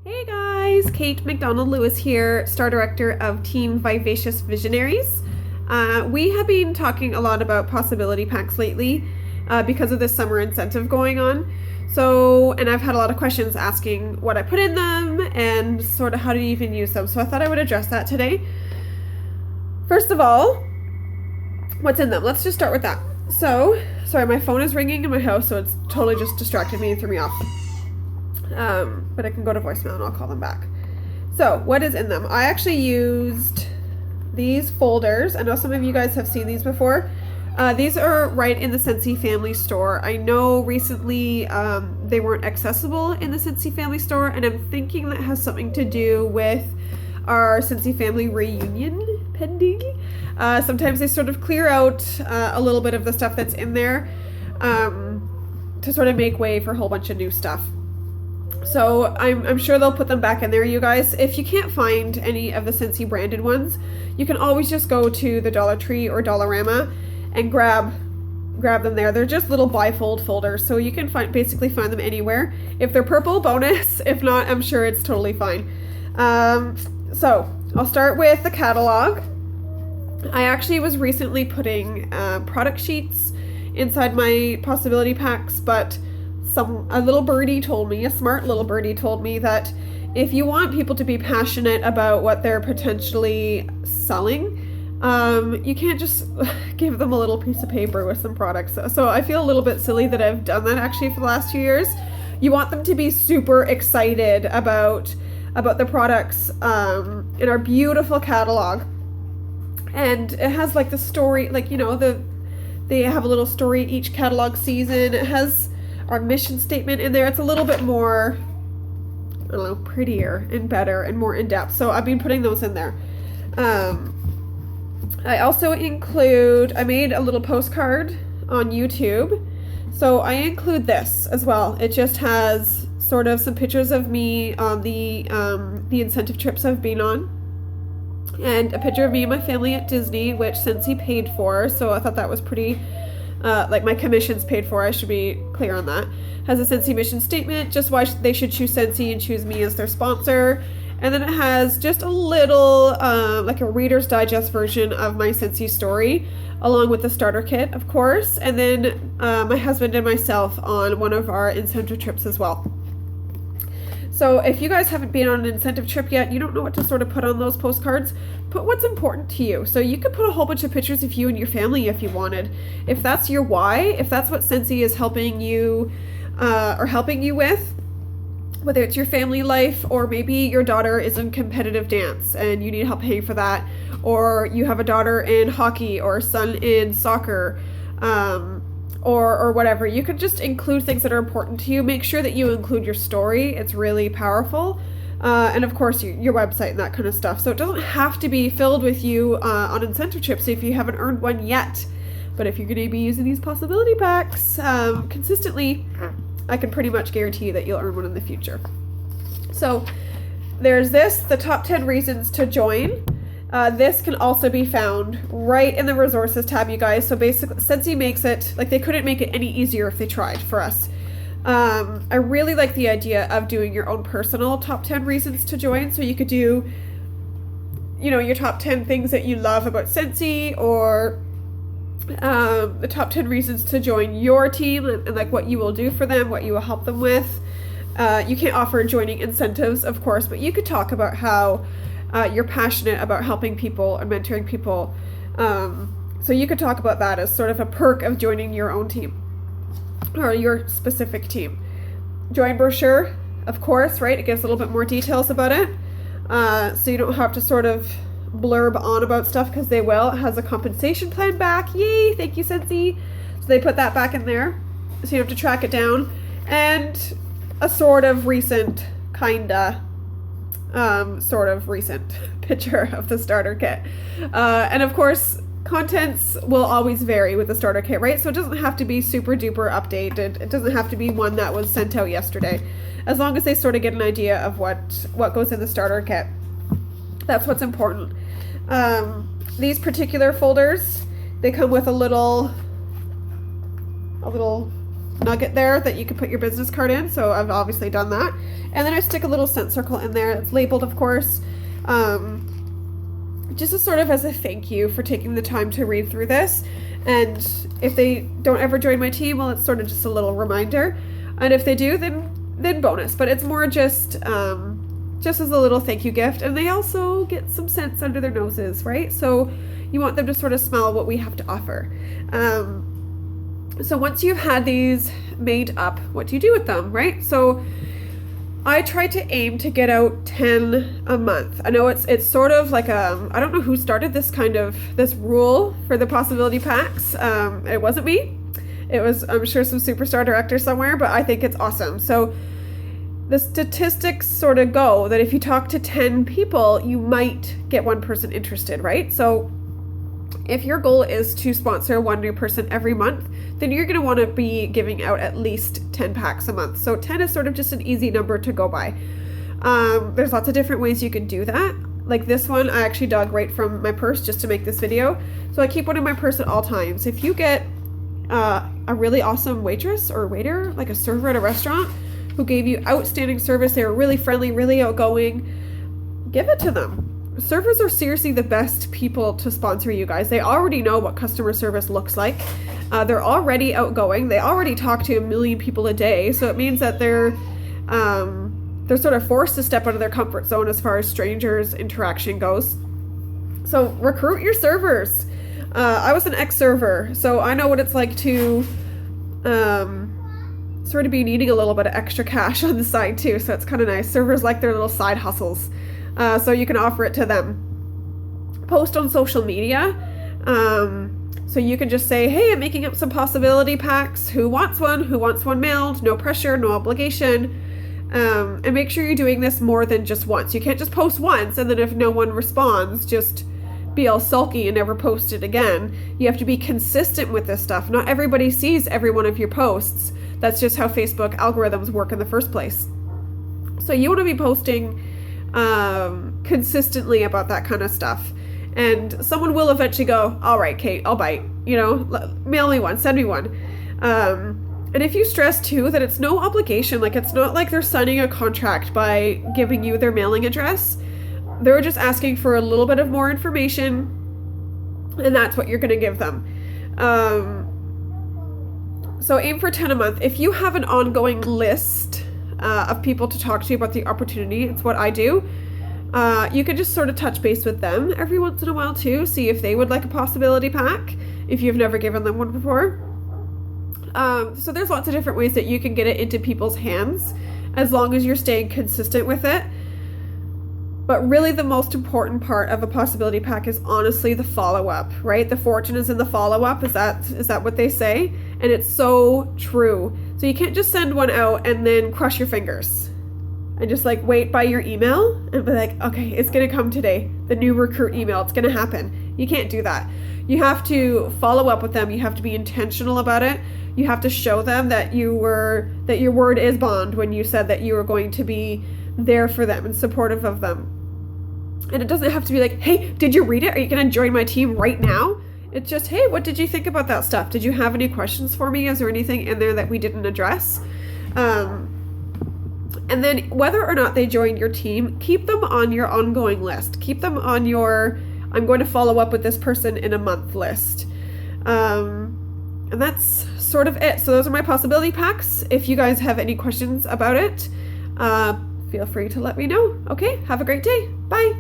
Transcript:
Hey guys, Kate McDonald-Lewis here, Star Director of Team Vivacious Visionaries. We have been talking a lot about possibility packs lately because of this summer incentive going on. And I've had a lot of questions asking what I put in them and sort of how to even use them. So I thought I would address that today. First of all, what's in them? Let's just start with that. So, sorry, my phone is ringing in my house, so it's totally just distracted me and threw me off. But I can go to voicemail and I'll call them back. So, what is in them? I actually used these folders. I know some of you guys have seen these before. These are right in the Scentsy family store. I know recently they weren't accessible in the Scentsy family store, and I'm thinking that has something to do with our Scentsy family reunion pending. Sometimes they sort of clear out a little bit of the stuff that's in there to sort of make way for a whole bunch of new stuff. So I'm sure they'll put them back in there, you guys. If you can't find any of the Scentsy branded ones, you can always just go to the Dollar Tree or Dollarama and grab them there. They're just little bifold folders, so you can basically find them anywhere. If they're purple, bonus. If not, I'm sure it's totally fine. So I'll start with the catalog. I actually was recently putting product sheets inside my possibility packs, but a little birdie told me, a smart little birdie told me that if you want people to be passionate about what they're potentially selling, you can't just give them a little piece of paper with some products. So I feel a little bit silly that I've done that actually for the last 2 years. You want them to be super excited about the products in our beautiful catalog. And it has like the story, like, you know, they have a little story each catalog season. It has our mission statement in there. It's a little bit more, I don't know, prettier and better and more in-depth. So I've been putting those in there. I also I made a little postcard on YouTube. So I include this as well. It just has sort of some pictures of me on the incentive trips I've been on, and a picture of me and my family at Disney, which Scentsy paid for. So I thought that was pretty, like my commission's paid for, I should be clear on that. Has a Scentsy mission statement, just why they should choose Scentsy and choose me as their sponsor. And then it has just a little, like a Reader's Digest version of my Scentsy story, along with the starter kit, of course. And then my husband and myself on one of our incentive trips as well. So if you guys haven't been on an incentive trip yet, you don't know what to sort of put on those postcards, put what's important to you. So you could put a whole bunch of pictures of you and your family if you wanted. If that's your why, if that's what Scentsy is helping you with, whether it's your family life, or maybe your daughter is in competitive dance and you need help paying for that, or you have a daughter in hockey or a son in soccer, or whatever. You can just include things that are important to you. Make sure that you include your story. It's really powerful. And of course your website and that kind of stuff. So it doesn't have to be filled with you on incentive trips if you haven't earned one yet. But if you're going to be using these possibility packs consistently, I can pretty much guarantee you that you'll earn one in the future. So there's the top 10 reasons to join. This can also be found right in the resources tab, you guys. So basically, Scentsy makes it, like, they couldn't make it any easier if they tried for us. I really like the idea of doing your own personal top 10 reasons to join. So you could do, you know, your top 10 things that you love about Scentsy, or the top 10 reasons to join your team, and like what you will do for them, what you will help them with. You can't offer joining incentives, of course, but you could talk about how you're passionate about helping people and mentoring people. So you could talk about that as sort of a perk of joining your own team or your specific team. Join brochure, of course, right? It gives a little bit more details about it. So you don't have to sort of blurb on about stuff, because they will. It has a compensation plan back. Yay! Thank you, Scentsy. So they put that back in there, so you don't have to track it down. And a sort of recent picture of the starter kit. And of course, contents will always vary with the starter kit, right? So it doesn't have to be super duper updated. It doesn't have to be one that was sent out yesterday. As long as they sort of get an idea of what goes in the starter kit. That's what's important. These particular folders, they come with a little nugget there that you can put your business card in. So I've obviously done that. And then I stick a little scent circle in there. It's labeled, of course. Just as sort of as a thank you for taking the time to read through this. And if they don't ever join my team, well, it's sort of just a little reminder. And if they do, then bonus. But it's more just as a little thank you gift. And they also get some scents under their noses, right? So you want them to sort of smell what we have to offer. So once you've had these made up, what do you do with them, right? So I try to aim to get out 10 a month. I know it's sort of like I don't know who started this rule for the possibility packs. It wasn't me. It was, I'm sure, some superstar director somewhere, but I think it's awesome. So the statistics sort of go that if you talk to 10 people, you might get one person interested, right? So if your goal is to sponsor one new person every month, then you're going to want to be giving out at least 10 packs a month. So 10 is sort of just an easy number to go by. There's lots of different ways you can do that. Like this one, I actually dug right from my purse just to make this video. So I keep one in my purse at all times. If you get a really awesome waitress or waiter, like a server at a restaurant, who gave you outstanding service, they were really friendly, really outgoing, give it to them. Servers are seriously the best people to sponsor you guys. They already know what customer service looks like. They're already outgoing. They already talk to 1 million people a day. So it means that they're sort of forced to step out of their comfort zone as far as strangers interaction goes. So recruit your servers. I was an ex-server, so I know what it's like to sort of be needing a little bit of extra cash on the side too. So it's kind of nice. Servers like their little side hustles. So you can offer it to them. Post on social media. So you can just say, hey, I'm making up some possibility packs. Who wants one? Who wants one mailed? No pressure, no obligation. And make sure you're doing this more than just once. You can't just post once and then if no one responds, just be all sulky and never post it again. You have to be consistent with this stuff. Not everybody sees every one of your posts. That's just how Facebook algorithms work in the first place. So you want to be posting consistently about that kind of stuff, and someone will eventually go, all right, Kate, I'll bite, mail me one, send me one. And if you stress too that it's no obligation, like it's not like they're signing a contract by giving you their mailing address. They're just asking for a little bit of more information, and that's what you're going to give them. So aim for 10 a month. If you have an ongoing list of people to talk to about the opportunity, it's what I do. You can just sort of touch base with them every once in a while too, see if they would like a possibility pack, if you've never given them one before. So there's lots of different ways that you can get it into people's hands, as long as you're staying consistent with it. But really the most important part of a possibility pack is honestly the follow-up, right? The fortune is in the follow-up. Is that what they say? And it's so true. So you can't just send one out and then crush your fingers and just like wait by your email and be like, okay, it's going to come today. The new recruit email, it's going to happen. You can't do that. You have to follow up with them. You have to be intentional about it. You have to show them that your word is bond when you said that you were going to be there for them and supportive of them. And it doesn't have to be like, hey, did you read it? Are you going to join my team right now? It's just, hey, what did you think about that stuff? Did you have any questions for me? Is there anything in there that we didn't address? And then whether or not they join your team, keep them on your ongoing list. Keep them on your, I'm going to follow up with this person in a month list. And that's sort of it. So those are my possibility packs. If you guys have any questions about it, feel free to let me know. Okay, have a great day. Bye.